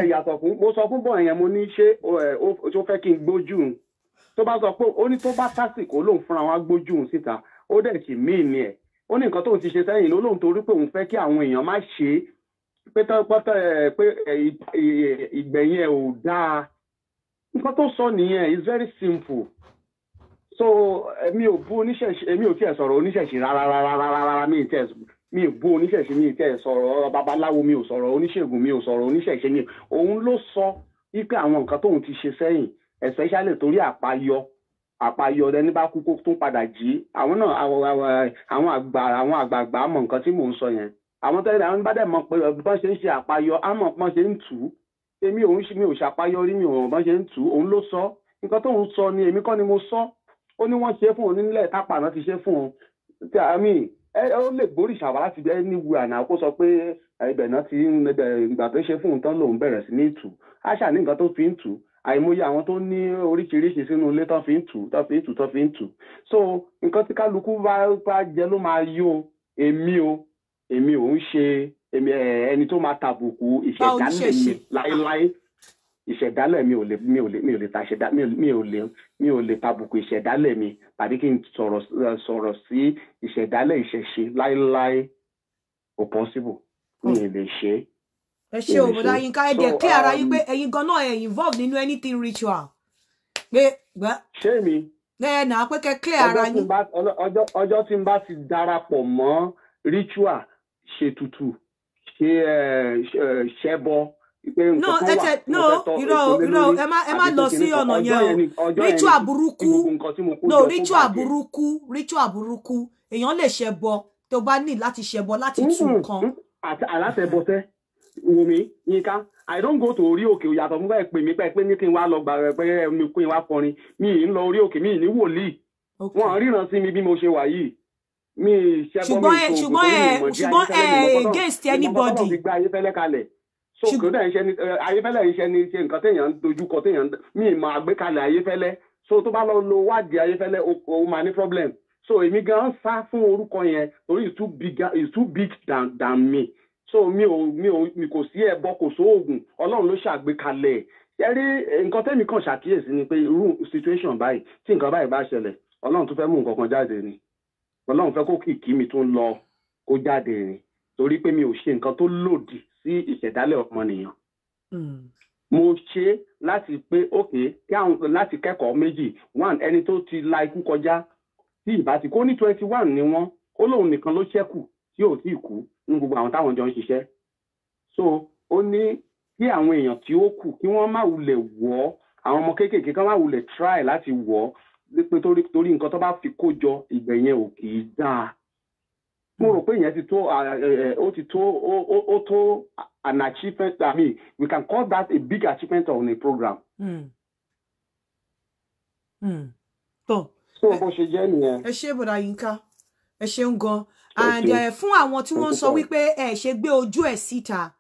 S2: Mo sọ fún bọ̀ yẹn mo ní ṣé ó fẹ́ kí n gbójú tó bá sọ pé ó ní tó bá tásìkò lóun fúnra wọn gbójú síta ó dẹ̀ sì mí ni ẹ̀ ó ní nǹkan tóun ti ṣe sẹ́yìn ló lóun torí pé òun fẹ́ kí àwọn èèyàn má ṣe pé ìgbẹ̀yìn ẹ̀ ò dáa nǹkan tó sọ nìyẹn is very simple. So mi ò bú oníṣẹ̀ṣe èmi ò tiẹ̀ sọ̀rọ̀ oníṣẹ̀ṣe rárá mi ò bú oníṣẹ̀ṣe mi ò tiẹ̀ sọ̀rọ̀ babaláwo mi ò sọ̀rọ̀ oníṣègùn mi ò sọ̀rọ̀ oníṣẹ̀ṣe mi òun ló sọ wípé àwọn nǹkan tóun ti ṣe sẹ́yìn especially torí àpáyọ ẹni bá kú kó tún padà jí àwọn náà àwọn àgbààgbà mọ̀ nǹkan tí mò ń sọ yẹn àwọn tẹ́lẹ̀ àwọn bá dẹ̀ mọ̀ pé bọ́n ṣe ń ṣe àpáyọ á mọ̀ pọ́n ṣe ń tù ú èmi ò ṣàpáyọ rí mi ò mọ̀ bọ́n ṣe ń tù ú òun ló sọ nǹkan tóun sọ ni èmi kọ́ ni mo sọ ó ní wọ́n ṣe fún òun nílẹ̀ tápà náà ti ṣe fún òun tí àmì ó lè gbórí ìṣàwá láti bẹ́ẹ̀ ní wu àná kó sọ pé ibẹ̀ náà ti ìgbà tó ṣe fún òun tán lòun bẹ̀rẹ̀ sí ní tù àṣà ní nǹkan tó fi ń tù àìmọye àwọn tó ní oríṣiríṣi sínú ilé tó fi ń tù so nǹkan tí kálukú bá jẹ ló máa yó èmi ò ń ṣe ẹni tó máa tàbùkù ìṣẹ̀dálẹ̀ mi láéláé ìṣẹ̀dálẹ̀ mi ò lè ta ṣẹ̀dá mi ò lè tàbùkù ìṣẹ̀dálẹ̀ mi tàbí kí n sọ̀rọ̀ sí ìṣẹ̀dálẹ̀ ìṣẹ̀ṣe láéláé kò possible mi ò lè ṣe é.
S1: Ẹ ṣé o bọ̀dá Yinka ẹ dẹ̀ kí ara yín pé ẹ̀yin gan náà ẹ involved nínú anything ritual pé
S2: ṣé mi
S1: náà pé kẹ́ clear ara yín.
S2: ọjọ́ tí n bá ti darapọ̀ mọ́ ritual ṣètùtù ṣẹbọ
S1: irọ́ ẹ má lọ sí ọ̀nà yẹn o ritual burúkú èèyàn lè ṣẹbọ tó bá ní láti ṣẹbọ láti tún nǹkan.
S2: alátẹ̀bọ̀tẹ́ Wùmí Yínká I don't go to orí òkè yàtọ̀ fún bẹ́ẹ̀ pè mí pé ní kí n wá lọ gbà pé mi kí n wá kọrin mi ì ń lọ orí òkè mi ì ní wòlíì wọn ríran sí mi bí mo ṣe wà yìí mi ṣẹbọ
S1: ṣùgbọ́n against anybody.
S2: so kò dẹ̀ ṣe ni ayéfẹ́lẹ́ yìí ṣe ni ṣe nǹkan téèyàn ń dojúkọ téèyàn mi ì máa gbé kalẹ̀ ayéfẹ́lẹ́ so tó bá lọ lo wádìí ayéfẹ́lẹ́ o máa ní problem so èmi gan sá fún orúkọ yẹn torí it's too big than me. So mi kò sí ẹbọ kò sóògùn Ọlọ́run ló ṣàgbékalẹ̀ ẹ rí nǹkan tẹ́mi kàn ṣàkíyèsí ni pé irú situation báyìí tí nǹkan báyìí bá ṣẹlẹ̀ Ọlọ́run tún fẹ́ mú nǹkan kan jáde ni Ọlọ́run fẹ́ kó kìkì mi tún lọ kó jáde ni torí pé mi ò ṣe nǹkan tó lòdì sí ìṣẹ̀dálẹ̀ ọmọnìyàn mo ṣe láti pé láti kẹ́kọ̀ọ́ méjì one ẹni tó ti la ikú kọjá tí ìbá ti kó ní 21 ni wọ́n ó lóun nìkan ló ṣẹ́kù tí ò tí ì kú ní gbogbo àwọn táwọn jọ ń ṣiṣẹ́ so ó ní kí àwọn èèyàn tí ó kù kí wọ́n má wulẹ̀ wọ̀ àwọn ọmọ kéékèèké kan má wulẹ̀ try láti wọ̀ pé torí nǹkan tó bá fi kó jọ ìgbẹ̀yẹn ò kì í dáa mo rò pé ìyẹn ti tó ó tó an achievement I mean we can call that a big achievement on a program. so bó ṣe jẹ́ nìyẹn.
S1: ẹ ṣé bọ̀dá Yinka ẹ ṣeun gan and fún àwọn tí wọ́n sọ wípé ẹ ṣe gbé ojú ẹ̀ síta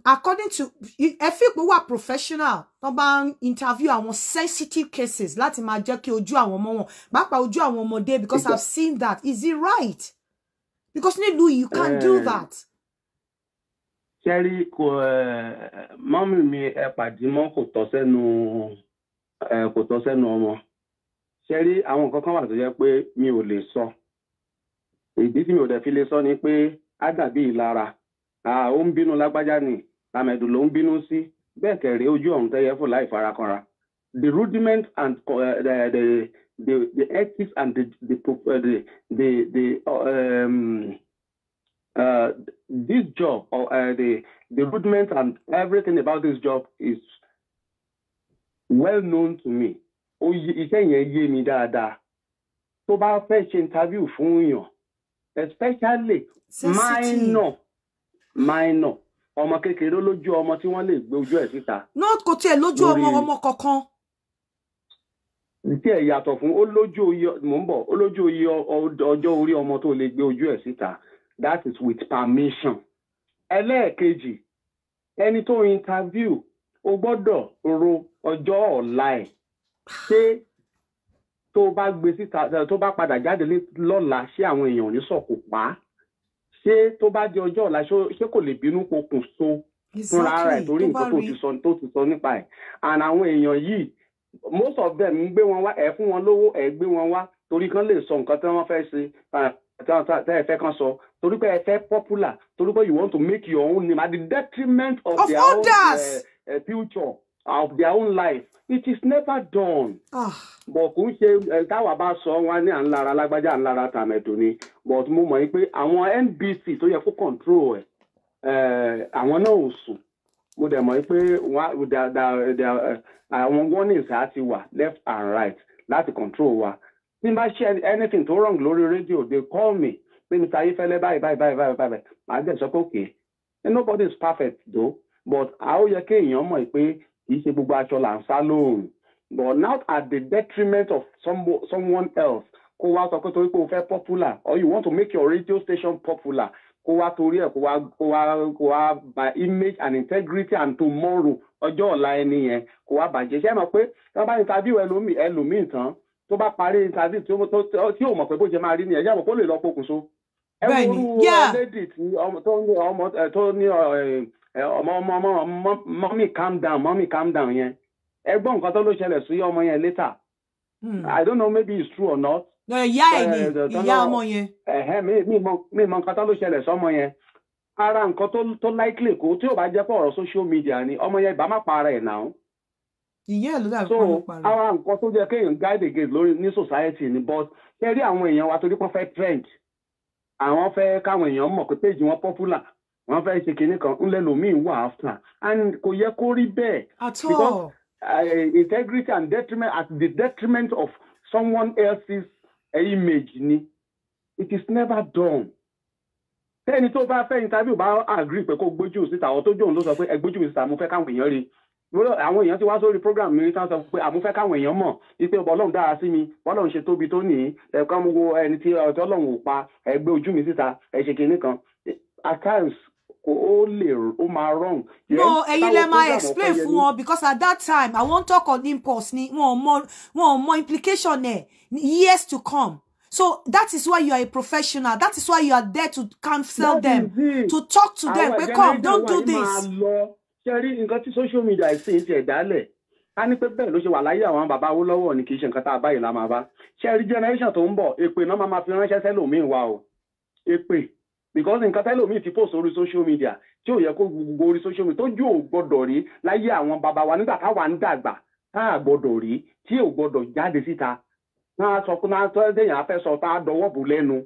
S1: according to ẹ fi pé wà professional tó bá ń interview àwọn sensitive cases láti máa jẹ́ kí ojú àwọn ọmọ wọn pàápàá ojú àwọn ọmọdé because I've seen that is it right because nílùú you can't do that.
S2: ṣẹ́rí kò mọ́mí mi ẹ pàdé mọ́ kò tọ́ sẹ́nu ọmọ ṣẹ́rí àwọn nǹkan kan wà tó jẹ́ pé mi ò lè sọ ìdí tí mi ò dẹ̀ fi lè sọ ni pé á dàbí ìlara ó ń bínú lágbájá ni àmẹ̀dù ló ń bínú sí bẹ́ẹ̀ kẹ̀rẹ́ ojú ọ̀hún tẹ́yẹ fò láì farakanra the rudiment and the ethics and this job the rudiment and everything about this job is well known to me iṣẹ́ yẹn yé mi dáadáa tó bá fẹ́ ṣe interview fún yàn especially minor ọmọ kékeré lójú ọmọ tí wọ́n lè gbé ojú ẹ̀ síta.
S1: Not kò tiẹ̀ lójú ọmọ kankan.
S2: Tí ẹ̀ yàtọ̀ fún ó lójú oyè mò ń bọ̀ ó lójú oyè ọjọ́ orí ọmọ tó lè gbé ojú ẹ̀ síta. That is with permission. Ẹlẹ́ẹ̀kejì, ẹni tó interview ó gbọ́dọ̀ ro ọjọ́ ọ̀la ẹ̀. Ṣé tó bá gbé síta tó bá padà jáde lọ́la ṣé àwọn èèyàn ò ní sọ̀kò pa á? Ṣé tó bá di ọjọ́ ọ̀la ṣé kò lè bínú pokùn so fúnra ara ẹ̀ torí nǹkan tó ti sọ nípa ẹ̀? And àwọn èèyàn yìí most of them ń gbé wọn wá ẹ̀ fún wọn lówó ẹ̀ gbé wọn wá torí kan lè sọ nǹkan tí wọ́n fẹ́ ṣe tẹ́ ẹ fẹ́ kan sọ torí pé ẹ fẹ́ popular torí pé you want to make your own name at the detriment of their
S1: others.
S2: Own future of their own life. It is never done. But kò ń ṣe táwa bá sọ wọn ní à ń lára lágbájá à ń lára tàmẹ̀tò ni but mo mọ̀ pé àwọn NBC tó yẹ kó control àwọn náà ò sùn. Mo dẹ̀ mọ̀ pé àwọn warnings á ti wà left and right láti control wa. Tí n bá ṣe anything tó wrong lórí rédíò they call me pé Mr. Ayefele báyìí. Màá dẹ̀ sọ pé okay nobody is perfect though but ó yẹ kí èèyàn mọ̀ pé kì í ṣe gbogbo aṣọ là ń sá lóòrùn but not at the detriment of someone else. Kó wá sọ pé torí pé o fẹ́ popular or you want to make your radio station popular kó wá torí ẹ̀ kó wá by image and integrity and tomorrow ọjọ́ ọ̀la ẹni yẹn kó wá bàjẹ́. Ṣé ẹ mọ̀ pé tí wọ́n bá interview ẹlòmíì tán tó bá parí interview tí ò mọ̀ pé bó ṣe máa rí ni ẹ̀ jẹ́ àmọ́ kó lè lọ pokùnso. Ẹ wo orú lady tó ní mommy calm down yẹn ẹ gbọ́ nǹkan tó ló ṣẹlẹ̀ sí ọmọ yẹn later. I don't know maybe it's true or not.
S1: Ìyá ẹ̀ ni ìyá ọmọ yẹn.
S2: Mi mọ nǹkan tó ló ṣẹlẹ̀ sọ́mọ yẹn. Ara nǹkan tó likely kó tí ò bá jẹ́ pọ̀ ọ̀rọ̀ social media ni ọmọ yẹn ìbá má para ẹ̀ náà.
S1: Ìyá ẹ̀ ló dà
S2: so ara nǹkan tó jẹ́ kéèyàn guide against lórí ní society ni but ṣe rí àwọn èèyàn wa torí pé wọ́n fẹ́ trend. Àwọn fẹ́ káwọn èèyàn mọ̀ pé page wọn popular. Wọ́n fẹ́ ṣe kinní kan ńlẹ́ lòmíì wà after and kò yẹ kó rí bẹ́ẹ̀. Because integrity and detriment at the detriment of someone else's image ni. It is never done. Tẹ́ni tó bá fẹ́ interview bá agree pé kó gbójú síta àwọn tó jòun ló sọ pé ẹ gbójú síta mo fẹ́ káwọn èèyàn rí. Àwọn èèyàn ti wá sórí program mi tán sọ pé àmú fẹ́ káwọn èèyàn mọ̀ wípé Ọlọ́run dára sí mi Ọlọ́run ṣe tóbi tó nìyí ẹ̀ka mo wo ẹni tí Ọlọ́run ò pa ẹ gbé ojú mi síta ẹ ṣe kinní kan. At times ó máa wrong.
S1: No, ẹ̀yin lẹ máa explain fún wọn because at that time I won't talk on impulse ni wọn mọ implication ẹ̀ years to come. So that is why you are a professional. That is why you are there to counsel them, to talk to them. But come, don't do this.
S2: Ṣẹ́rí nǹkan tí social media ìsìn ti ẹ̀dálẹ̀. A ní pé bẹ́ẹ̀ ló ṣe wà láyé àwọn bàbá Awólọ́wọ̀ ni kì í ṣe nǹkan tá a báyìí la máa bá. Ṣẹ́rí generation tó ń bọ̀ èpè náà máa fi ránṣẹ́ sẹ́lòmíì wa o. Èpè. Because nǹkan tẹ́lòmíì ti post orí social media tí ò yẹ kó gbogbo orí social media tó jù ò gbọ́dọ̀ rí láyé àwọn bàbá wa nígbà táwa ń dàgbà tá a gbọ́dọ̀ rí tí ò gbọ́dọ̀ jáde síta. Náà sọ pé náà tọ́ ẹ̀dẹ̀yàn afẹ́ sọ tá a dọwọ́ bò lẹ́nu.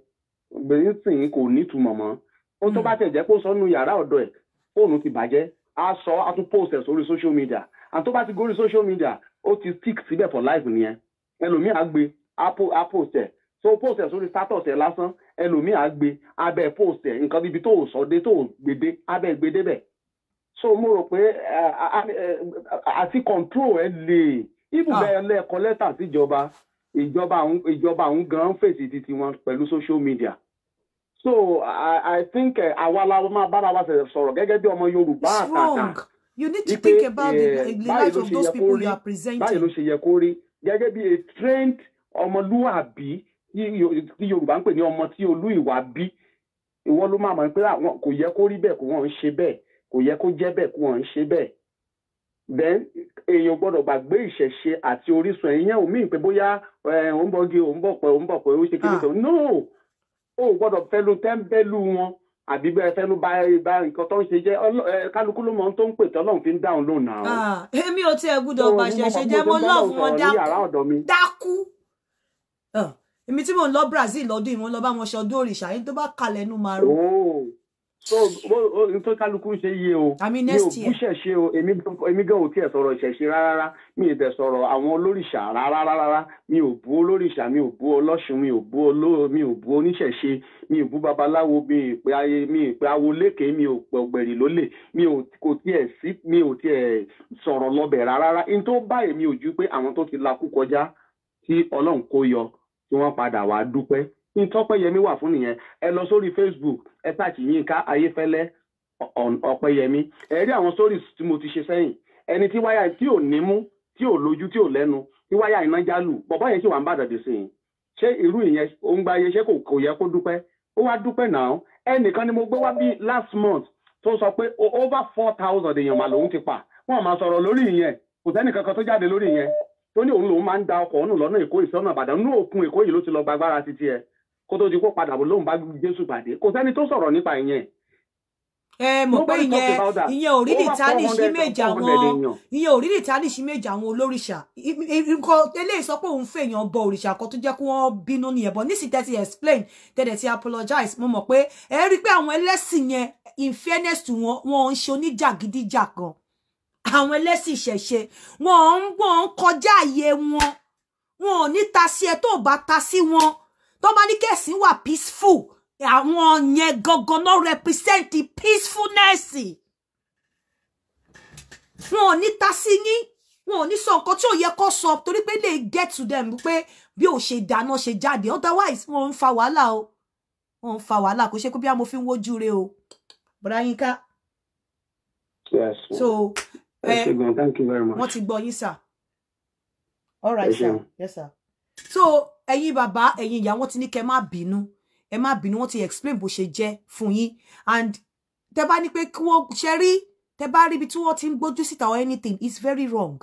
S2: Gbèsè sìn kò nítumọ̀ mọ́. Ó tó bá tẹ̀ jẹ́ kó sọ́nù yàrá ọ̀dọ̀ ẹ̀ fóònù ti bàjẹ́. A sọ a tún post ẹ̀ sórí social media. And tó bá ti gorí social media ó ti stick síbẹ̀ for life nìyẹn. Ẹlòmíì á gbé á post ẹ̀. So post ẹ̀ sórí status ẹ̀ lásán ẹlòmíì á gbé abẹ́ post ẹ̀ nǹkan bíbi tó sọ dé tó gbèdé abẹ́ gbèdé bẹ̀. So mo rò pé àti control ẹ̀ lè ibùbẹ̀ ẹlẹ́ẹ̀kọ́ lẹ́tà síjọba ìjọba àwọn gan fèsì títí wọn pẹ̀lú social media. So I think àwa la máa bára wa sọ̀rọ̀ gẹ́gẹ́ bí ọmọ Yorùbá àtàtà.
S1: You need to think about the lives of those people you are presenting.
S2: Báyìí ló ṣe yẹ kó rí gẹ́gẹ́ bí a trained ọmọlúwàbí tí Yorùbá ń pè ní ọmọ tí olú ìwà bí. Ìwọ ló máa mọ̀ pé kò yẹ kó rí bẹ́ẹ̀ kó wọ́n ń ṣe bẹ́ẹ̀ kò yẹ kó jẹ́ bẹ́ẹ̀ kó wọ́n ń ṣe bẹ́ẹ̀. Then èèyàn gbọ́dọ̀ gbàgbé ìṣẹ̀ṣe àti orísun ẹ̀yìn ò mí pé bóyá ó ń bọ́gi ó ń bọ̀ pé ó ṣe kí ni tó. No, ó gbọ́dọ̀ fẹ́nu tẹ́ńbẹ́lú wọn àbí bẹ́ẹ̀ fẹ́nu bá nǹkan tó ń ṣe jẹ́ kálukú ló mọ ohun tó ń pè tọ́lọ́run fi ń dáhùn lóhùn náà.
S1: Èmi ò tiẹ̀ gbọ́dọ̀ bàṣẹ ṣe jẹ́ mo love wọn dákú. Èmi tí mò ń lọ Brazil lọ́dún yìí mo lọ bá wọn ṣọdún òrìṣà yín tó bá kalẹ̀ nù máa rò.
S2: So nto kálukú ṣe yé o.
S1: I next year.
S2: Mi ò bú ṣẹ̀ṣe o. Èmi gan ò tiẹ̀ sọ̀rọ̀ ṣẹ̀ṣe rárá. Mi ì dẹ̀ sọ̀rọ̀ àwọn olórìṣà rárá. Mi ò bú olórìṣà, mi ò bú ọlọ́ṣun, mi ò bú oníṣẹ̀ṣe, mi ò bú babaláwo, mi ì pé awo lékè, mi ò pé ọ̀gbẹ̀rì lólè, mi ò tiẹ̀ sọ̀rọ̀ lọ́bẹ̀ rárá. In tó bá èmi ò ju pé àwọn tó ti lakú kọjá tí Ọlọ́run kó yọ tí wọ́n padà wá dúpẹ́. Ọpẹ́yẹmí wà fún nìyẹn. Ẹ lọ sórí Facebook, ẹ search Yinka Ayefele Ọpẹ́yẹmí. Ẹ rí àwọn stories tí mo ti ṣe sẹ́yìn. Ẹni tí wáyà tí ò nímú, tí ò lójú, tí ò lẹ́nu, tí wáyà iná jálù. Bọ̀bọ́ yẹn sì wà ń bàdàn dé sí i. Ṣé irú ìyẹn ó ń gba ayé, ṣé kò yẹ kó dúpẹ́? Ó wá dúpẹ́ náà. Ẹnìkan ni mo gbé wá bí last month tó sọ pé over 4,000 èèyàn mà lòun ti pa. Wọ́n máa sọ̀rọ̀ lórí ìyẹn. Kò sẹ́nìkankan tó jáde lórí ìyẹn. Tó ní òun lòun máa ń da ọkọ̀ òun lọ́nà Èkó ìsọ́nà Ìbàdàn. Nú òkun Èkó yìí ló ti lọ gbàgbára títí ẹ. Kó tó di kó padà bọ̀ lóun bá Jésù pàdé. Kò sẹ́ni tó sọ̀rọ̀ nípa ìyẹn.
S1: Mo pé ìyẹn ò rí ní tánìṣí méjì àwọn olórìṣà. Nǹkan eléyìí sọ pé òun fèèyàn bọ òrìṣà kan tó jẹ́ kí wọ́n bínú nìyẹn, but nísìnyí tẹ́tí explain tẹ́tẹ̀ ti apologize. Mo mọ̀ pé ẹ rí pé àwọn ẹlẹ́sìn yẹn in fairness to wọn ń ṣe oníjàgídíjàgan. Àwọn ẹlẹ́sìn ìṣẹ̀ṣe wọn ń kọjá àyè wọn ò ní ta sí ẹ tó bá ta sí wọn. Tó bá ní kẹ̀sìn wà peaceful, àwọn yẹn gangan náà represent the peacefulness. Wọn ò ní ta sí yín, wọn ò ní sọ nǹkan tí ò yẹ kó sọ torí pé lè get to them pé bí ò ṣe dáná ṣe jáde, otherwise wọn ń fa wàhálà o. Wọn ń fa wàhálà kò ṣe pé bí mo fi ń wojú re o. Bọ́dà Yinka.
S2: Yes.
S1: So,
S2: thank you very much.
S1: Wọ́n ti gbọ́ yín sir. All right, sir. Yes, sir. So, ẹ̀yin bàbá, ẹ̀yin ìyá, wọ́n ti ní kẹ́ má bínú. Ẹ má bínú, wọ́n ti explain bó ṣe jẹ́ fún yín. And tẹ́ bá ní pé kí wọ́n ṣe rí, tẹ́ bá rí bí tí wọ́n ti ń gbójú síta or anything, it's very wrong.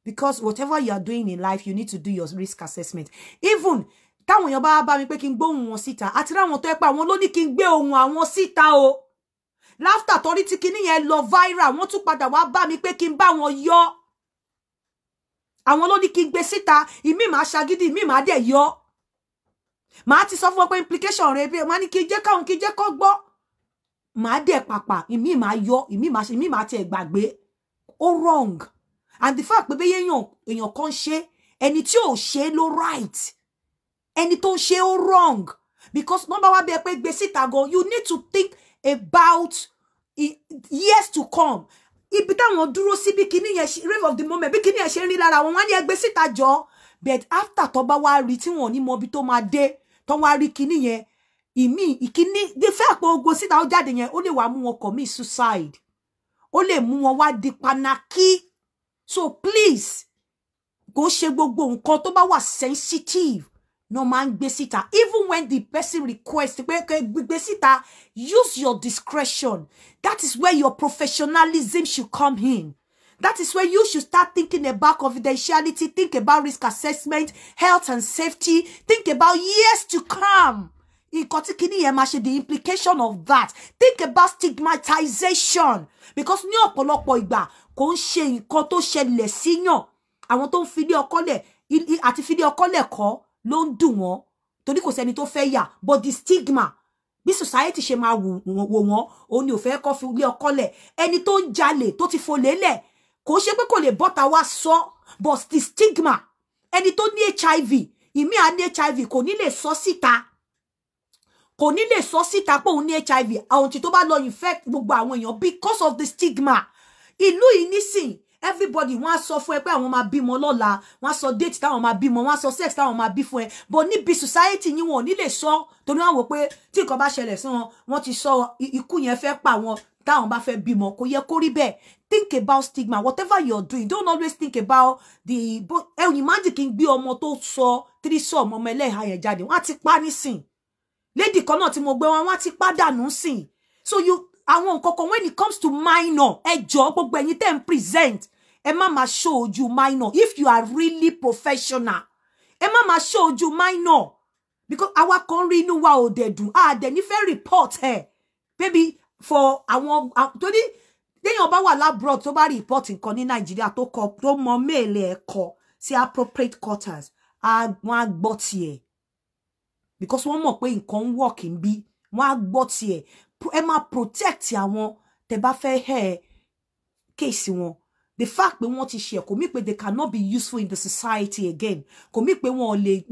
S1: Because whatever you are doing in life, you need to do your risk assessment. Even táwọn èèyàn bá mi pé kí n gbóhùn wọn síta, àti ráwọn tó ẹ pa àwọn ló ní kí n gbé ohùn àwọn síta o. Láftà torí tí kinní yẹn lọ viral, wọ́n tún padà wá bá mi pé kí n bá wọn yọ. Àwọn ló ní kí n gbé síta, ìmí máa ṣagídí, ìmí máa dẹ̀ yọ. Màá ti sọ fún wọn pé implication rẹ̀ bí wọ́n ní kí jẹ́ káwọn kí jẹ́ kó gbọ́. Màá dẹ̀ pàpà, ìmí máa yọ, ìmí máa ti gbàgbé. Ó wrong. And the fact pé èèyàn kan ṣe, ẹni tí ò ṣe ló right. Ẹni tó ń ṣe ó wrong. Because number one be pé gbé síta gan, you need to think about years to come. Ibi táwọn dúró sí bí kíní yẹn rave of the moment, bí kíní yẹn ṣe rí lára wọn, wọ́n ní ẹ gbé síta jọ. But after tó bá wá rí tí wọ́n ní mọ bí tó máa dé, tó wá rí kíní yẹn, ìkíní the fact pé ó gbé síta ó jáde yẹn, ó lè wá mú wọn commit suicide. Ó lè mú wọn wá di panaki. So please, go ṣe gbogbo nǹkan tó bá wà sensitive. No man gbé síta. Even when the person requests pé gbé síta, use your discretion. That is where your professionalism should come in. That is where you should start thinking about confidentiality, think about risk assessment, health and safety, think about years to come. The implication of that. Think about stigmatization. Because ní ọ̀pọ̀lọpọ̀ ìgbà kò ń ṣe nǹkan tó ṣẹlẹ̀ síyàn. Àwọn tó ń fìdí ọkọ lẹ̀ àti fìdí ọkọ lẹ̀ kọ́ ló ń dùn wọ́n. Torí kò sẹ́ni tó fẹ́ yà. But the stigma, bí society ṣe máa wò wọ́n, òun ni ò fẹ́ kọ́ fi ilé ọkọ lẹ̀. Ẹni tó ń jalè tó ti fò lélẹ̀ kò ṣe pé kò lè bọ́ta wá sọ, but the stigma. Ẹni tó ní HIV, ìmí à ní HIV kò ní lè sọ síta. Kò ní lè sọ síta pé òun ní HIV, àwọn tí tó bá lọ infect gbogbo àwọn èèyàn because of the stigma. Ìlú yìí nísìn, everybody wọ́n á sọ fún ẹ pé àwọn máa bímọ lọ́la, wọ́n á sọ date táwọn máa bímọ, wọ́n á sọ sex táwọn máa bí fún ẹ, but níbi society yín wọn ò ní lè sọ torí wọ́n wò pé tí nǹkan bá ṣẹlẹ̀ sí wọn, wọ́n ti sọ ikú yẹn fẹ́ pa wọn táwọn bá fẹ́ bímọ, kò yẹ kó rí bẹ́ẹ̀. Think about stigma. Whatever you're doing, don't always think about the. But imagine kí n gbé ọmọ tó sọ 3 sọ ọmọ ẹlẹ́hà yẹn jáde, wọ́n á ti pa nísìn. Lady kan náà tí mo gbé wọn, wọ́n á ti pa dànù sìn. So you àwọn nǹkan kan when it comes to minor, ẹ jọ̀ọ́ gbogbo ẹ̀yin tẹ́ ń present, ẹ má máa show ojú minor if you are really professional. Ẹ má máa show ojú minor because àwa kan rí inú wa ò dẹ̀ dùn, a dẹ̀ ní fẹ́ report ẹ̀. Baby for àwọn torí déyàn bá wà labroad tó bá report nǹkan ní Nàìjíríà tó mọ mail ẹ̀ kọ sí appropriate quarters, wọ́n á gbọ́ tiẹ̀. Because wọ́n mọ̀ pé nǹkan ń work ń bí, wọ́n á gbọ́ tiẹ̀. protect àwọn tẹ́ bá fẹ́ hear case wọn. The fact pé wọ́n ti share kò mí pé they cannot be useful in the society again. Kò mí pé wọ́n lè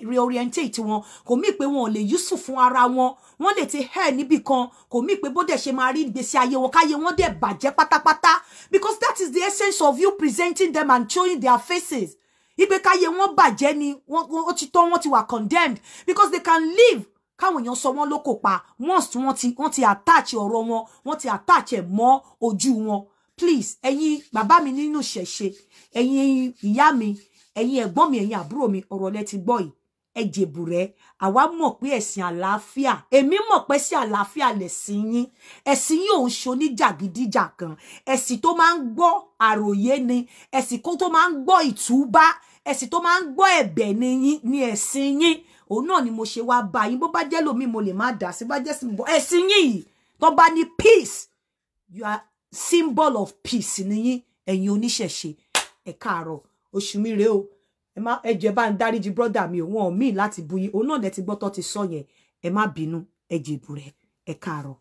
S1: reorientate wọn. Kò mí pé wọ́n lè useful fún ara wọn. Wọ́n lè ti hair níbì kan. Kò mí pé bó dẹ̀ ṣe máa rí ìgbésí ayé wọn káyé wọn dẹ̀ bàjẹ́ pátápátá. Because that is the essence of you presenting them and showing their faces. Ipe káyé wọn bàjẹ́ ni wọ́n ti wà condemned because they can live. Káwọn èèyàn sọ wọ́n lókò pa once wọ́n ti attach ọ̀rọ̀ wọn, wọ́n ti attach ẹ̀ mọ́ ojú wọn. Please, ẹ̀yin bàbá mi nínú ṣẹ̀ṣe, ẹ̀yin ìyá mi, ẹ̀yin ẹ̀gbọ́n mi, ẹ̀yin àbúrò mi, ọ̀rọ̀ lẹ ti gbọ́ yìí. Ẹ jèbùrẹ́, àwa mọ̀ pé ẹ̀sìn àlàáfíà, èmi mọ̀ pé sí àlàáfíà lẹ̀sìn yín. Ẹ̀sìn yín ò ń ṣe oníjàgídíjàgan. Ẹ̀sìn tó máa ń gbọ́ àròyé ni, ẹ̀sìn tó máa ń gbọ́ ìtúbá, ẹ̀sìn tó máa ń gbọ́ ẹ̀bẹ̀ ni ẹ̀sìn yín. Òun náà ni mo ṣe wá bá yín. Bó bá jẹ́ lómi mo lè má dá sí, bá jẹ́ sí mo ẹ̀sìn yín yìí tó bá ní peace. You are symbol of peace ni yín, ẹ̀yin oníṣẹ̀ṣe. Ẹ káàárọ̀, oṣù mi rèé o. Ẹ jẹ́ bá ń dáríjì brother mi o, wọn ò mí láti bú yín. Òun náà lẹ ti gbọ́ tó ti sọ yẹn. Ẹ má bínú, ẹ jèbùrẹ́. Ẹ káàárọ̀.